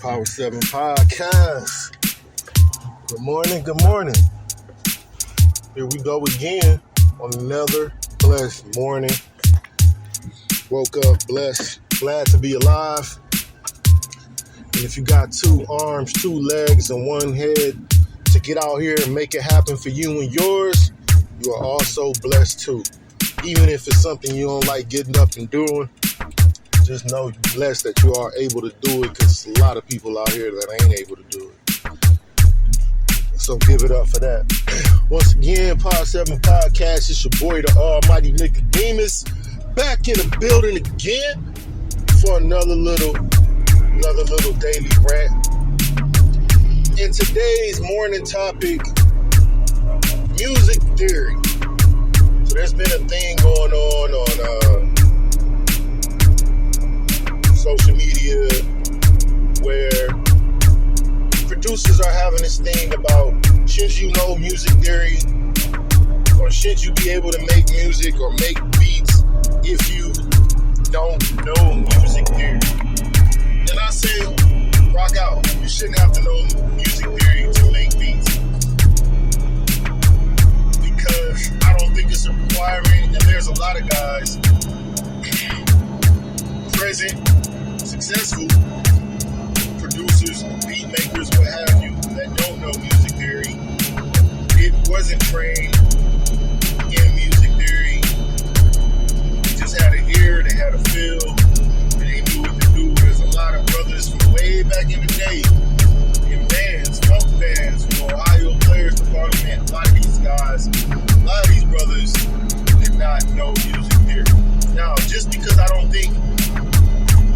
Power 7 Podcast. Good morning, good morning. Here we go again on another blessed morning. Woke up blessed, glad to be alive. And if you got 2 arms, 2 legs, and 1 head to get out here and make it happen for you and yours, you are also blessed too. Even if it's something you don't like getting up and doing, just know you're blessed that you are able to do it, because a lot of people out here that ain't able to do it. So give it up for that. Once again, Power 7 Podcast, it's your boy, the almighty Nicodemus, back in the building again for another little daily rant. In today's morning topic, music theory. So there's been a thing going on social media where producers are having this thing about, should you know music theory, or should you be able to make music or make beats if you don't know music theory? And I say, rock out. You shouldn't have to know music theory to make beats, because I don't think it's a requirement. And there's a lot of guys, present, successful producers, beat makers, what have you, that don't know music theory. It wasn't trained in music theory. They just had an ear, they had a feel, and they knew what to do. There's a lot of brothers from way back in the day, in bands, funk bands, from Ohio Players Department. A lot of these guys, a lot of these brothers did not know music theory. Now, just because I don't think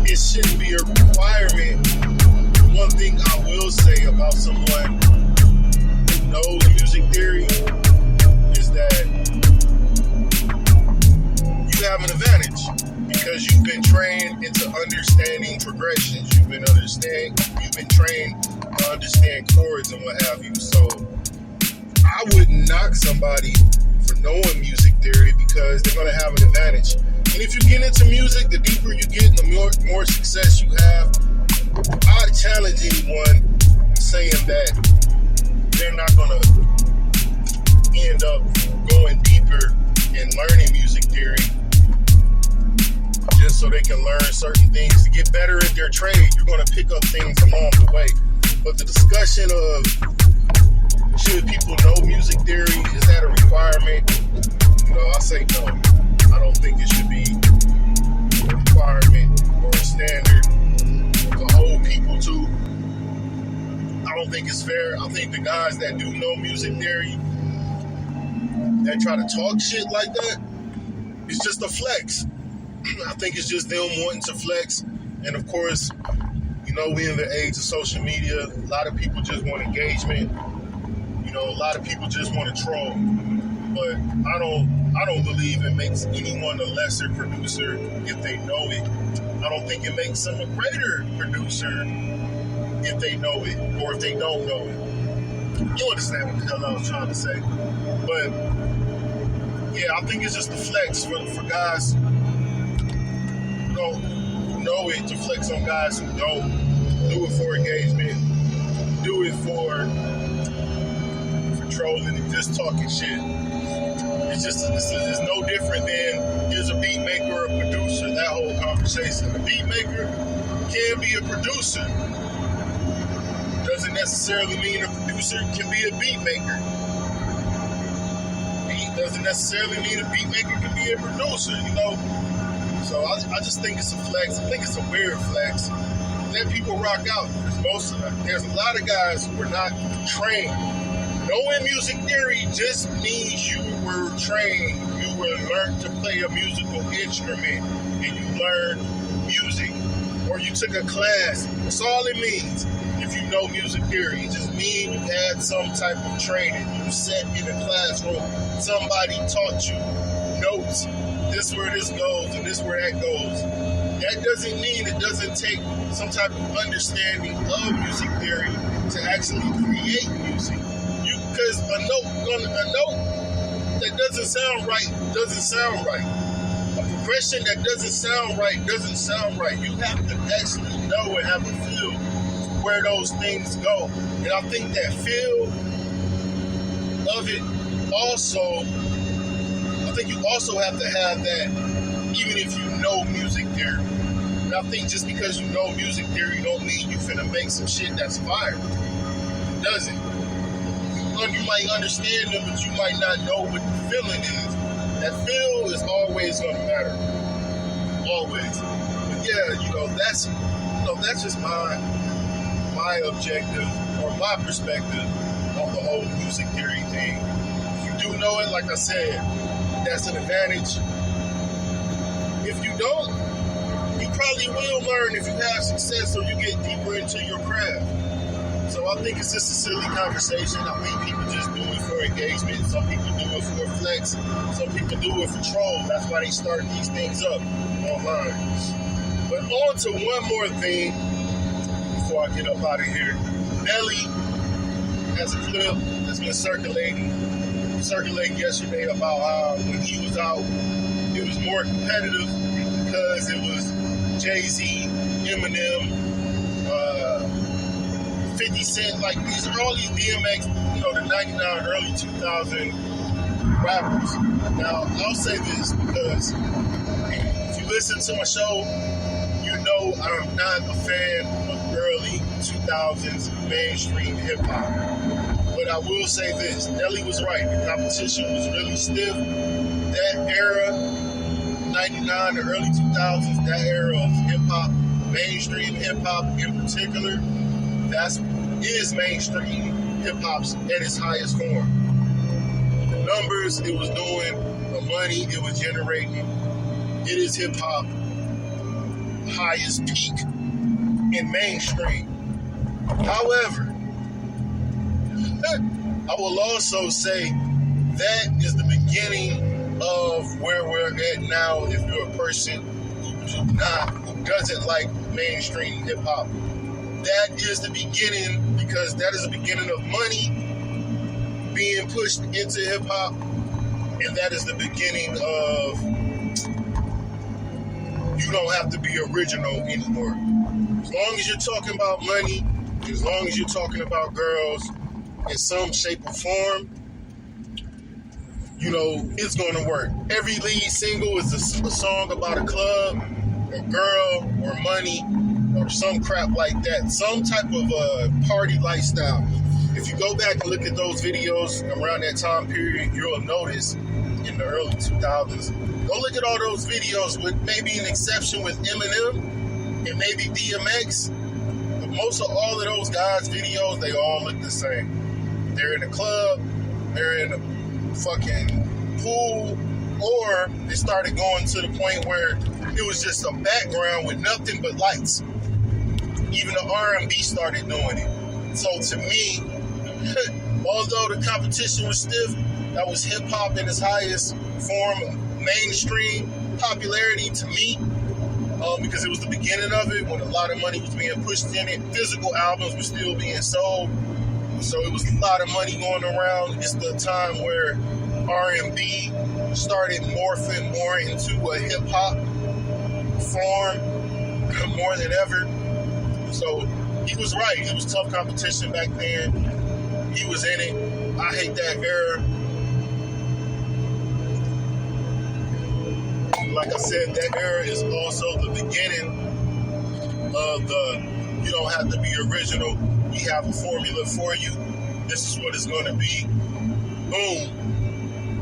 it shouldn't be a requirement, one thing I will say about someone who knows music theory is that you have an advantage, because you've been trained into understanding progressions. You've been trained to understand chords and what have you. So I wouldn't knock somebody for knowing music theory, because they're going to have an advantage. And if you get into music, the deeper you get, the more success you have. I'd challenge anyone saying that they're not going to end up going deeper in learning music theory just so they can learn certain things to get better at their trade. You're going to pick up things along the way. But the discussion of should people know music theory, is that a requirement? I say no. I don't think it should be a requirement or a standard to hold people to. I don't think it's fair. I think the guys that do know music theory, that try to talk shit like that, it's just a flex. I think it's just them wanting to flex. And of course, we in the age of social media. A lot of people just want engagement. A lot of people just want to troll. But I don't believe it makes anyone a lesser producer if they know it. I don't think it makes them a greater producer if they know it, or if they don't know it. You understand what the hell I was trying to say. But yeah, I think it's just a flex for guys who know it, to flex on guys who don't. Do it for engagement. Do it for trolling and just talking shit. It's no different than, here's a beat maker or a producer, that whole conversation. A beat maker can be a producer. Doesn't necessarily mean a producer can be a beat maker. Doesn't necessarily mean a beat maker can be a producer, So I just think it's a flex. I think it's a weird flex. Let people rock out. There's a lot of guys who are not trained. Knowing music theory just means you were trained, you were learned to play a musical instrument, and you learned music, or you took a class. That's all it means. If you know music theory, it just means you had some type of training. You sat in a classroom, somebody taught you notes. This where this goes, and this where that goes. That doesn't mean it doesn't take some type of understanding of music theory to actually create music. Because a note that doesn't sound right. A progression that doesn't sound right. You have to actually know and have a feel where those things go. And I think that feel of it also, I think you also have to have that even if you know music theory. And I think just because you know music theory don't mean you finna make some shit that's fire. It doesn't. You might understand them, but you might not know what the feeling is. That feel is always gonna matter. Always. But yeah, that's just my objective or my perspective on the whole music theory thing. If you do know it, like I said, that's an advantage. If you don't, you probably will learn if you have success or you get deeper into your craft. So I think it's just a silly conversation. I think people just do it for engagement. Some people do it for flex. Some people do it for troll. That's why they start these things up online. But on to one more thing before I get up out of here. Nelly has a clip that's been circulating yesterday about how when he was out, it was more competitive because it was Jay-Z, Eminem, 50 Cent, like these are all these DMX, the 99, early 2000 rappers. Now, I'll say this because if you listen to my show, you know I'm not a fan of early 2000s mainstream hip-hop. But I will say this, Nelly was right. The competition was really stiff. That era, 99 to early 2000s, that era of hip-hop, mainstream hip-hop in particular, that is mainstream hip-hop's at its highest form. The numbers it was doing, the money it was generating, it is hip-hop highest peak in mainstream. However, I will also say that is the beginning of where we're at now if you're a person who doesn't like mainstream hip-hop. That is the beginning, because that is the beginning of money being pushed into hip-hop, and that is the beginning of you don't have to be original anymore. As long as you're talking about money, as long as you're talking about girls in some shape or form, it's going to work. Every lead single is a song about a club, or girl, or money, or some crap like that. Some type of party lifestyle. If you go back and look at those videos around that time period, you'll notice in the early 2000s, go look at all those videos with maybe an exception with Eminem and maybe DMX. But most of all of those guys' videos, they all look the same. They're in a club, they're in a fucking pool, or they started going to the point where it was just a background with nothing but lights. Even the R&B started doing it. So to me, although the competition was stiff, that was hip-hop in its highest form of mainstream popularity to me, because it was the beginning of it when a lot of money was being pushed in it. Physical albums were still being sold, so it was a lot of money going around. It's the time where R&B started morphing more into a hip-hop form more than ever. So he was right. It was tough competition back then. He was in it. I hate that era. Like I said, that era is also the beginning of the you don't have to be original. We have a formula for you. This is what it's going to be. Boom.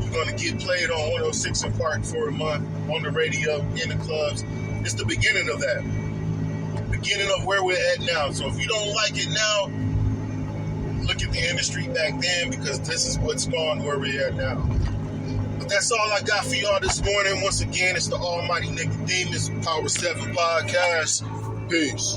You're going to get played on 106 and Park for a month, on the radio, in the clubs. It's the beginning of that. Beginning of where we're at now. So if you don't like it now, look at the industry back then, because this is what's gone where we're at now. But that's all I got for y'all this morning. Once again, it's the Almighty Nicodemus Power 7 Podcast. Peace.